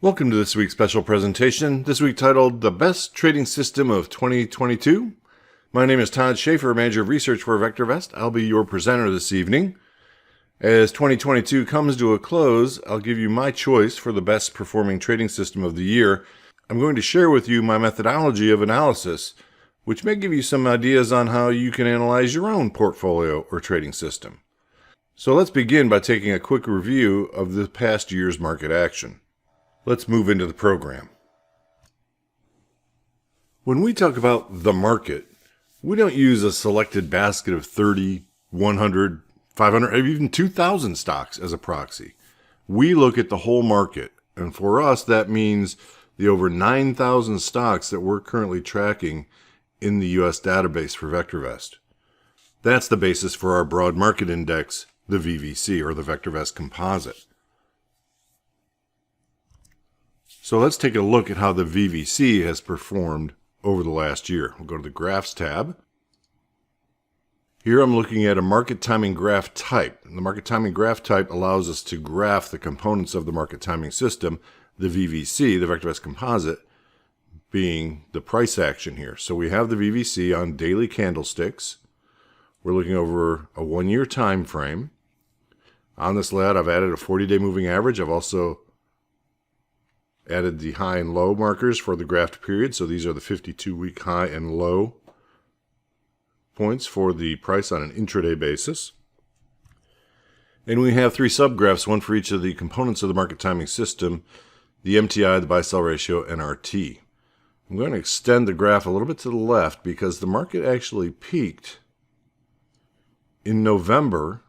Welcome to this week's special presentation, this week titled The Best Trading System of 2022. My name is Todd Schaefer, Manager of Research for VectorVest. I'll be your presenter this evening. As 2022 comes to a close, I'll give you my choice for the best performing trading system of the year. I'm going to share with you my methodology of analysis, which may give you some ideas on how you can analyze your own portfolio or trading system. So let's begin by taking a quick review of the past year's market action. Let's move into the program. When we talk about the market, we don't use a selected basket of 30, 100, 500, or even 2,000 stocks as a proxy. We look at the whole market, and for us that means the over 9,000 stocks that we're currently tracking in the U.S. database for VectorVest. That's the basis for our broad market index, the VVC, or the VectorVest composite. So let's take a look at how the VVC has performed over the last year. We'll go to the Graphs tab. Here I'm looking at a market timing graph type. And the market timing graph type allows us to graph the components of the market timing system, the VVC, the VectorVest composite, being the price action here. So we have the VVC on daily candlesticks. We're looking over a 1-year time frame. On this layout, I've added a 40-day moving average. I've also added the high and low markers for the graphed period. So these are the 52-week high and low points for the price on an intraday basis. And we have 3 subgraphs, one for each of the components of the market timing system, the MTI, the buy-sell ratio, and RT. I'm going to extend the graph a little bit to the left because the market actually peaked in November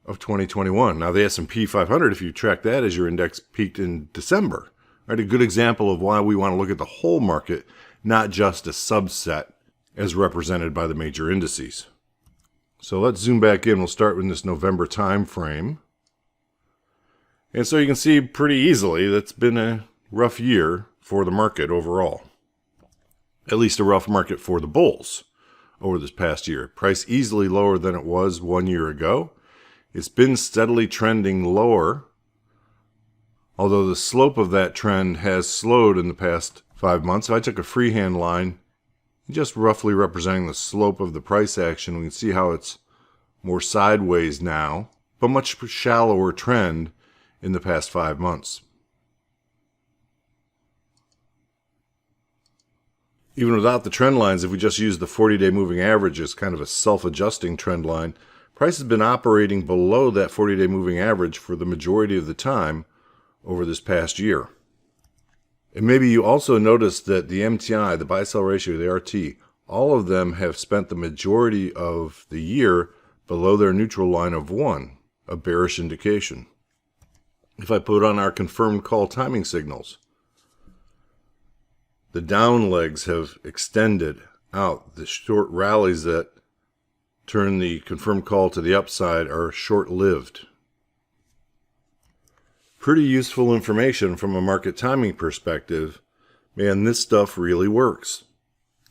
of 2021. Now the S&P 500, if you track that as your index, peaked in December. Right, a good example of why we want to look at the whole market, not just a subset as represented by the major indices. So let's zoom back in. We'll start with this November time frame. And so you can see pretty easily that's been a rough year for the market overall. At least a rough market for the bulls over this past year. Price easily lower than it was 1 year ago. It's been steadily trending lower, although the slope of that trend has slowed in the past 5 months. If I took a freehand line, just roughly representing the slope of the price action, we can see how it's more sideways now, but much shallower trend in the past 5 months. Even without the trend lines, if we just use the 40-day moving average as kind of a self-adjusting trend line, price has been operating below that 40-day moving average for the majority of the time over this past year. And maybe you also noticed that the MTI, the buy-sell ratio, the RT, all of them have spent the majority of the year below their neutral line of 1, a bearish indication. If I put on our confirmed call timing signals, the down legs have extended out. The short rallies that turn the confirmed call to the upside are short-lived. Pretty useful information from a market timing perspective. Man, this stuff really works.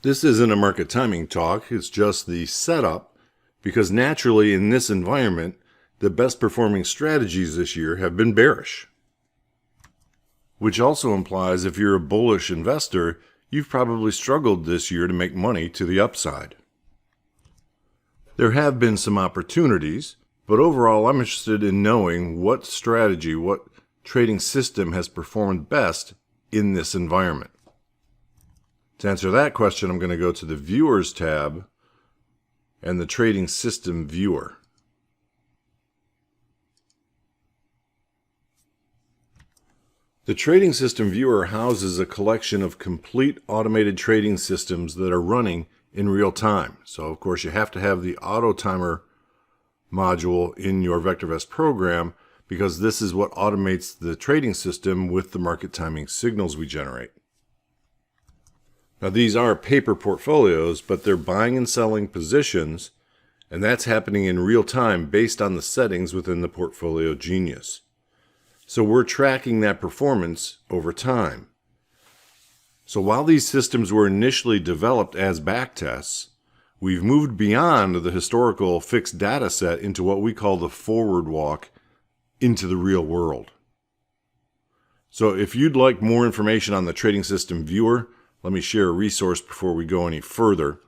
This isn't a market timing talk, it's just the setup, because naturally in this environment, the best performing strategies this year have been bearish. Which also implies if you're a bullish investor, you've probably struggled this year to make money to the upside. There have been some opportunities, but overall I'm interested in knowing what strategy, what trading system has performed best in this environment. To answer that question, I'm going to go to the Viewers tab and the Trading System Viewer. The Trading System Viewer houses a collection of complete automated trading systems that are running in real time. So of course you have to have the auto timer module in your VectorVest program because this is what automates the trading system with the market timing signals we generate. Now these are paper portfolios, but they're buying and selling positions, and that's happening in real time based on the settings within the Portfolio Genius. So we're tracking that performance over time. So while these systems were initially developed as backtests, we've moved beyond the historical fixed data set into what we call the forward walk into the real world. So if you'd like more information on the Trading System Viewer, let me share a resource before we go any further.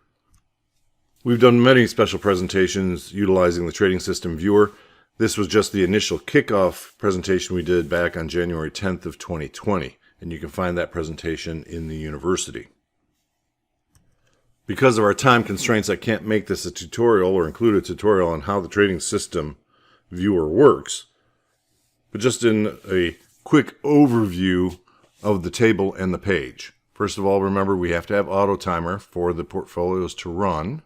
We've done many special presentations utilizing the Trading System Viewer. This was just the initial kickoff presentation we did back on January 10th of 2020, and you can find that presentation in the university. Because of our time constraints, I can't make this a tutorial or include a tutorial on how the Trading System Viewer works, but just in a quick overview of the table and the page. First of all, remember we have to have auto timer for the portfolios to run.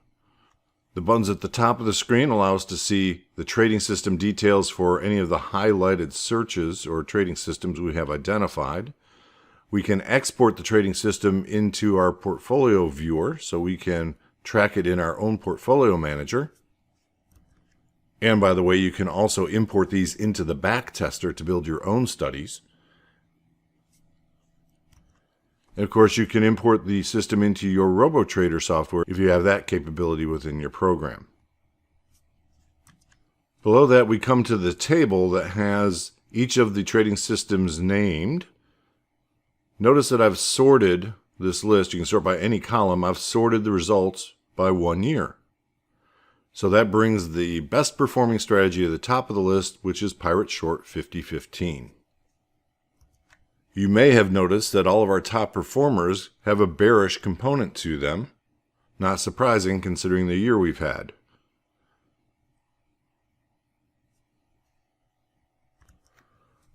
The buttons at the top of the screen allow us to see the trading system details for any of the highlighted searches or trading systems we have identified. We can export the trading system into our portfolio viewer so we can track it in our own portfolio manager. And by the way, you can also import these into the backtester to build your own studies. And of course, you can import the system into your RoboTrader software if you have that capability within your program. Below that, we come to the table that has each of the trading systems named. Notice that I've sorted this list. You can sort by any column. I've sorted the results by 1 year. So that brings the best performing strategy to the top of the list, which is Pirate Short 5015. You may have noticed that all of our top performers have a bearish component to them. Not surprising considering the year we've had.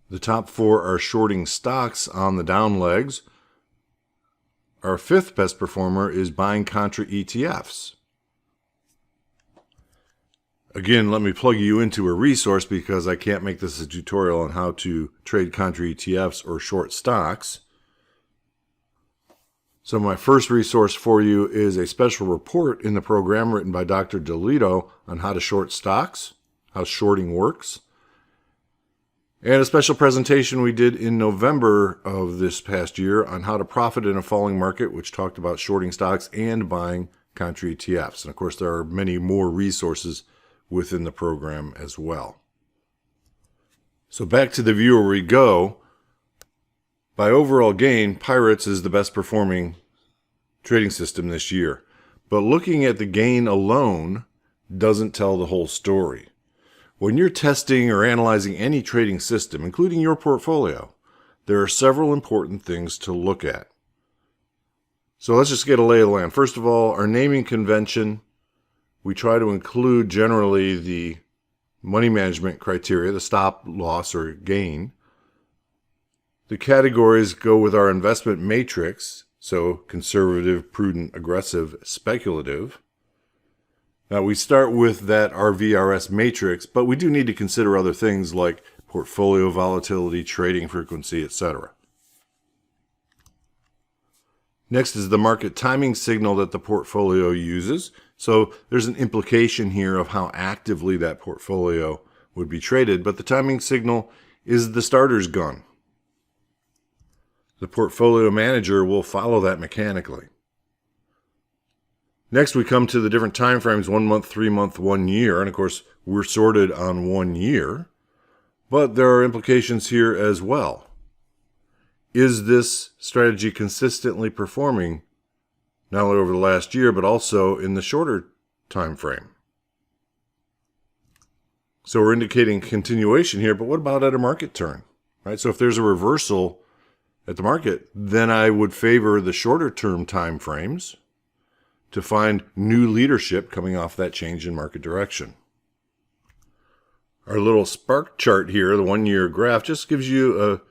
The top 4 are shorting stocks on the down legs. Our 5th best performer is buying contra ETFs. Again, let me plug you into a resource because I can't make this a tutorial on how to trade contra ETFs or short stocks. So my first resource for you is a special report in the program written by Dr. DeLito on how to short stocks, how shorting works. And a special presentation we did in November of this past year on how to profit in a falling market, which talked about shorting stocks and buying contra ETFs. And of course, there are many more resources within the program as well. So back to the viewer we go. By overall gain, Pirates is the best performing trading system this year. But looking at the gain alone doesn't tell the whole story. When you're testing or analyzing any trading system, including your portfolio, there are several important things to look at. So let's just get a lay of the land. First of all, our naming convention. We try to include generally the money management criteria, the stop loss or gain. The categories go with our investment matrix, so conservative, prudent, aggressive, speculative. Now we start with that RVRS matrix, but we do need to consider other things like portfolio volatility, trading frequency, etc. Next is the market timing signal that the portfolio uses. So there's an implication here of how actively that portfolio would be traded, but the timing signal is the starter's gun. The portfolio manager will follow that mechanically. Next, we come to the different time frames, 1 month, 3 month, 1 year, and of course, we're sorted on 1 year, but there are implications here as well. Is this strategy consistently performing not only over the last year, but also in the shorter time frame? So we're indicating continuation here, but what about at a market turn? Right? So if there's a reversal at the market, then I would favor the shorter term time frames to find new leadership coming off that change in market direction. Our little spark chart here, the 1 year graph, just gives you a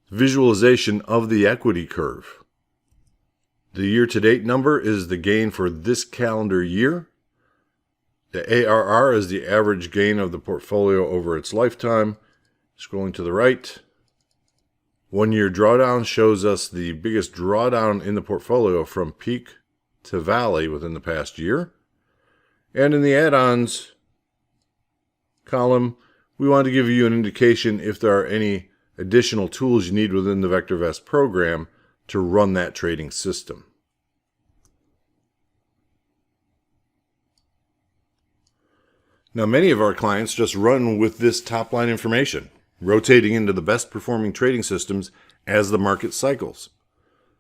visualization of the equity curve. The year-to-date number is the gain for this calendar year. The ARR is the average gain of the portfolio over its lifetime. Scrolling to the right, 1 year drawdown shows us the biggest drawdown in the portfolio from peak to valley within the past year. And in the add-ons column, we want to give you an indication if there are any additional tools you need within the VectorVest program to run that trading system. Now, many of our clients just run with this top line information, rotating into the best performing trading systems as the market cycles.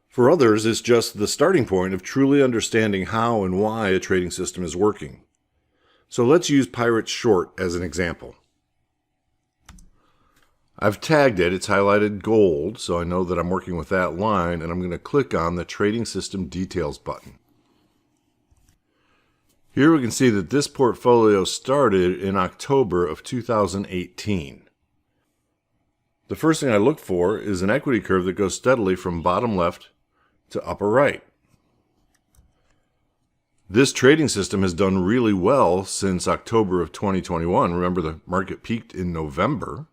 For others, it's just the starting point of truly understanding how and why a trading system is working. So let's use Pirate Short as an example. I've tagged it, it's highlighted gold, so I know that I'm working with that line, and I'm going to click on the Trading System Details button. Here we can see that this portfolio started in October of 2018. The first thing I look for is an equity curve that goes steadily from bottom left to upper right. This trading system has done really well since October of 2021. Remember, the market peaked in November.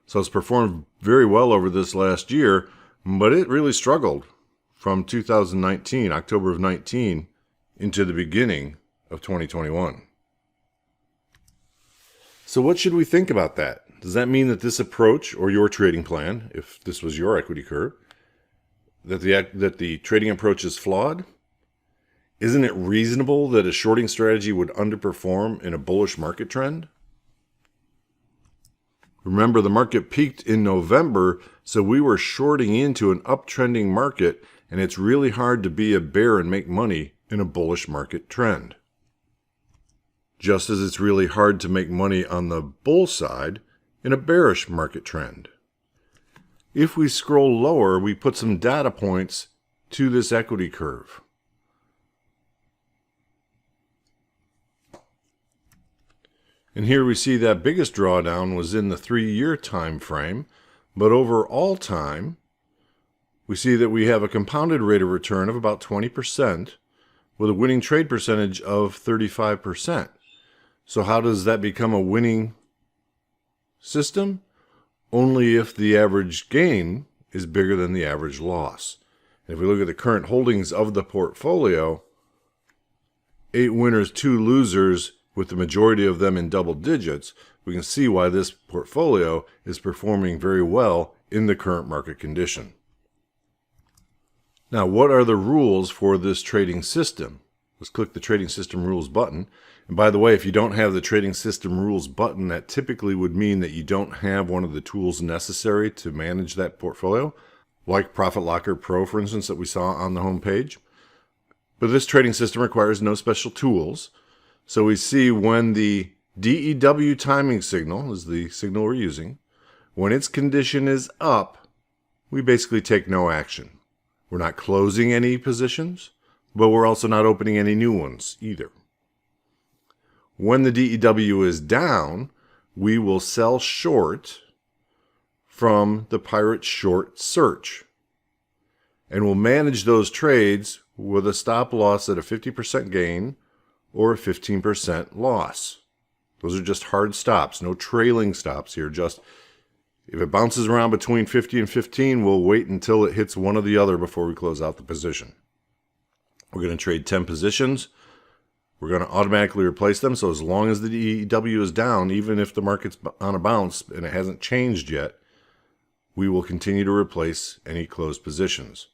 So it's performed very well over this last year, but it really struggled from 2019, October of 19, into the beginning of 2021. So what should we think about that? Does that mean that this approach, or your trading plan, if this was your equity curve, that the trading approach is flawed? Isn't it reasonable that a shorting strategy would underperform in a bullish market trend? Remember, the market peaked in November, so we were shorting into an uptrending market, and it's really hard to be a bear and make money in a bullish market trend. Just as it's really hard to make money on the bull side in a bearish market trend. If we scroll lower, we put some data points to this equity curve. And here we see that biggest drawdown was in the 3-year time frame, but over all time, we see that we have a compounded rate of return of about 20% with a winning trade percentage of 35%. So how does that become a winning system? Only if the average gain is bigger than the average loss. And if we look at the current holdings of the portfolio, 8 winners, 2 losers, with the majority of them in double digits, we can see why this portfolio is performing very well in the current market condition. Now, what are the rules for this trading system? Let's click the Trading System Rules button. And by the way, if you don't have the Trading System Rules button, that typically would mean that you don't have one of the tools necessary to manage that portfolio, like Profit Locker Pro, for instance, that we saw on the home page. But this trading system requires no special tools. So we see when the DEW timing signal is the signal we're using, when its condition is up, we basically take no action. We're not closing any positions, but we're also not opening any new ones either. When the DEW is down, we will sell short from the Pirate Short search. And we'll manage those trades with a stop loss at a 50% gain or a 15% loss. Those are just hard stops, no trailing stops here. Just if it bounces around between 50 and 15, we'll wait until it hits one or the other before we close out the position. We're going to trade 10 positions. We're going to automatically replace them. So as long as the DEW is down, even if the market's on a bounce and it hasn't changed yet, we will continue to replace any closed positions.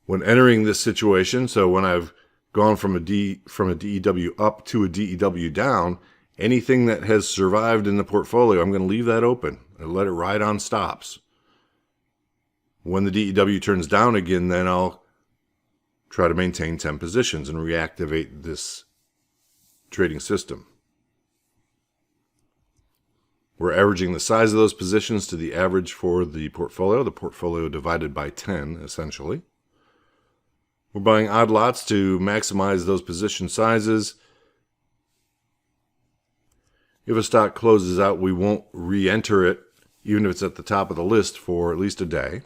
When entering this situation, so when I've gone from a DEW up to a DEW down, anything that has survived in the portfolio, I'm going to leave that open and let it ride on stops. When the DEW turns down again, then I'll try to maintain 10 positions and reactivate this trading system. We're averaging the size of those positions to the average for the portfolio divided by 10, essentially. We're buying odd lots to maximize those position sizes. If a stock closes out, we won't re-enter it, even if it's at the top of the list, for at least a day.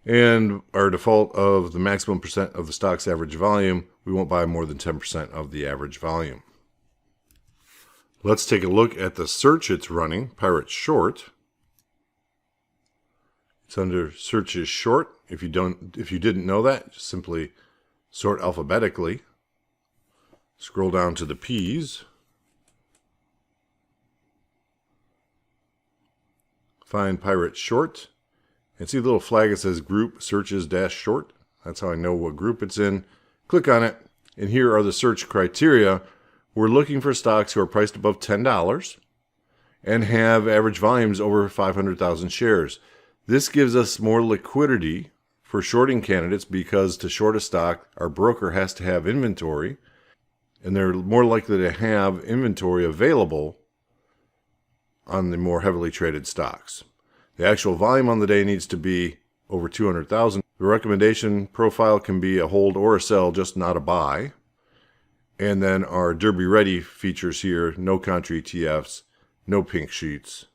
And our default of the maximum percent of the stock's average volume, we won't buy more than 10% of the average volume. Let's take a look at the search it's running, Pirate Short. It's under Searches Short. If you didn't know that, just simply sort alphabetically. Scroll down to the P's. Find Pirate Short. And see the little flag that says Group Searches-Short. That's how I know what group it's in. Click on it, and here are the search criteria. We're looking for stocks who are priced above $10, and have average volumes over 500,000 shares. This gives us more liquidity for shorting candidates because to short a stock, our broker has to have inventory, and they're more likely to have inventory available on the more heavily traded stocks. The actual volume on the day needs to be over 200,000. The recommendation profile can be a hold or a sell, just not a buy. And then our Derby Ready features here, no contra ETFs, no pink sheets,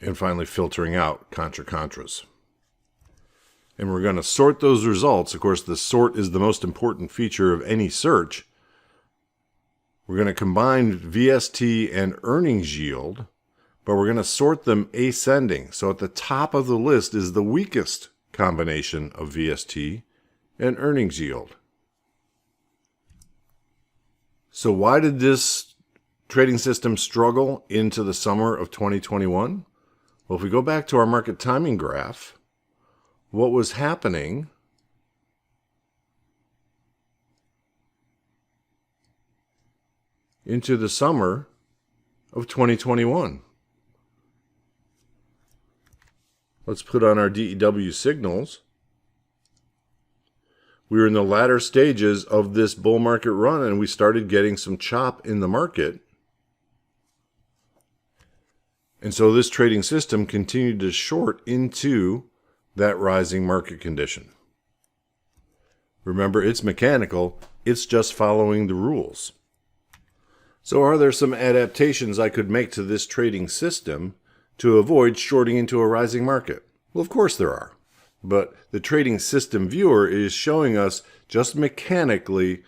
and finally filtering out contras. And we're going to sort those results. Of course, the sort is the most important feature of any search. We're going to combine VST and earnings yield, but we're going to sort them ascending. So at the top of the list is the weakest combination of VST and earnings yield. So why did this trading system struggle into the summer of 2021? Well, if we go back to our market timing graph, what was happening into the summer of 2021? Let's put on our DEW signals. We were in the latter stages of this bull market run, and we started getting some chop in the market. And so this trading system continued to short into that rising market condition. Remember, it's mechanical. It's just following the rules. So are there some adaptations I could make to this trading system to avoid shorting into a rising market? Well, of course there are. But the trading system viewer is showing us just mechanically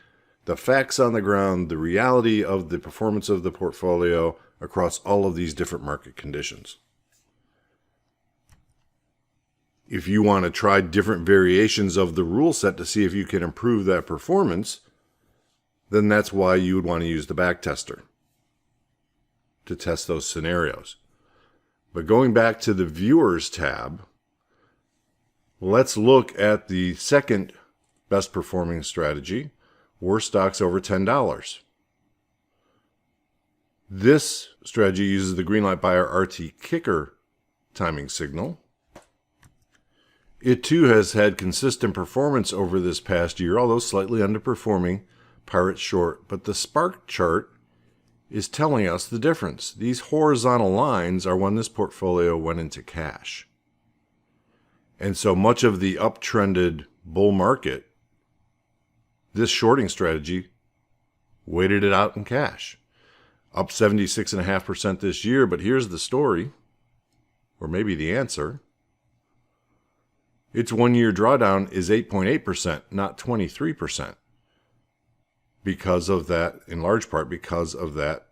the facts on the ground, the reality of the performance of the portfolio across all of these different market conditions. If you want to try different variations of the rule set to see if you can improve that performance, then that's why you would want to use the backtester to test those scenarios. But going back to the Viewers tab, let's look at the second best performing strategy, worst stocks over $10. This strategy uses the Greenlight Buyer RT Kicker timing signal. It too has had consistent performance over this past year, although slightly underperforming Pirate Short. But the Spark chart is telling us the difference. These horizontal lines are when this portfolio went into cash. And so much of the uptrended bull market, this shorting strategy waited it out in cash. Up 76.5% this year, but here's the story, or maybe the answer. Its one-year drawdown is 8.8%, not 23%. Because of that, in large part because of that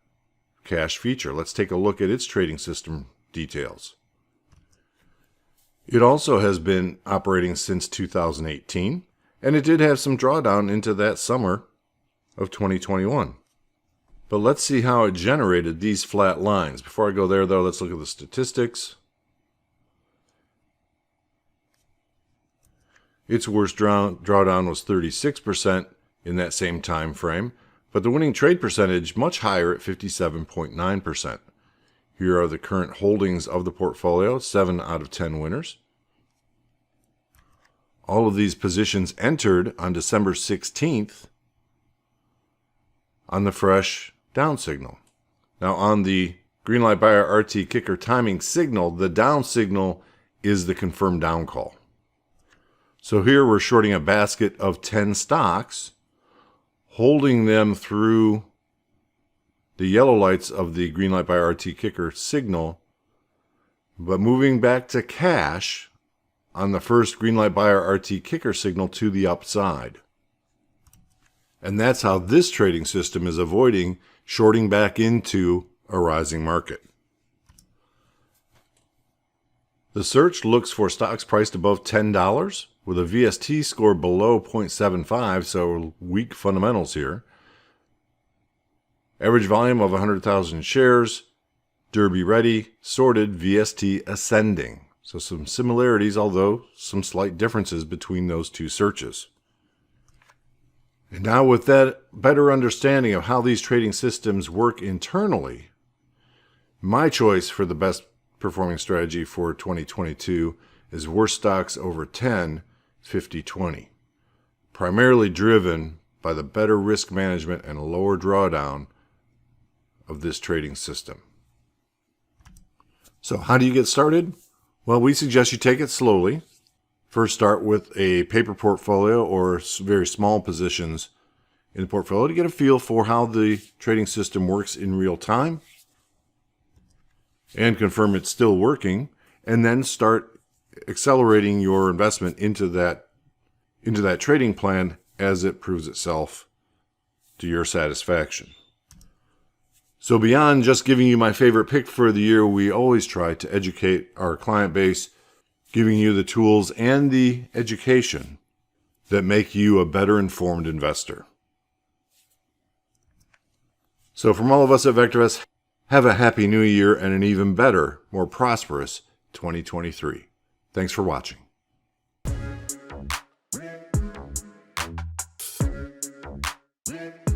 cash feature. Let's take a look at its trading system details. It also has been operating since 2018, and it did have some drawdown into that summer of 2021. But let's see how it generated these flat lines. Before I go there, though, let's look at the statistics. Its worst drawdown was 36% in that same time frame, but the winning trade percentage much higher at 57.9%. Here are the current holdings of the portfolio, 7 out of 10 winners. All of these positions entered on December 16th on the fresh down signal. Now on the Greenlight Buyer RT Kicker timing signal, the down signal is the confirmed down call. So here we're shorting a basket of 10 stocks, holding them through the yellow lights of the Greenlight Buyer RT Kicker signal, but moving back to cash on the first Greenlight Buyer RT Kicker signal to the upside. And that's how this trading system is avoiding shorting back into a rising market. The search looks for stocks priced above $10 with a VST score below 0.75, so weak fundamentals here. Average volume of 100,000 shares, Derby Ready, sorted, VST ascending. So some similarities, although some slight differences between those two searches. And now with that better understanding of how these trading systems work internally, My choice for the best performing strategy for 2022 is worst stocks over 10, 50, 20. Primarily driven by the better risk management and lower drawdown of this trading system. So how do you get started? Well, we suggest you take it slowly. First, start with a paper portfolio or very small positions in the portfolio to get a feel for how the trading system works in real time and confirm it's still working, and then start accelerating your investment into that trading plan as it proves itself to your satisfaction. So beyond just giving you my favorite pick for the year, we always try to educate our client base, giving you the tools and the education that make you a better informed investor. So from all of us at VectorVest, have a happy new year and an even better, more prosperous 2023. Thanks for watching. Yeah.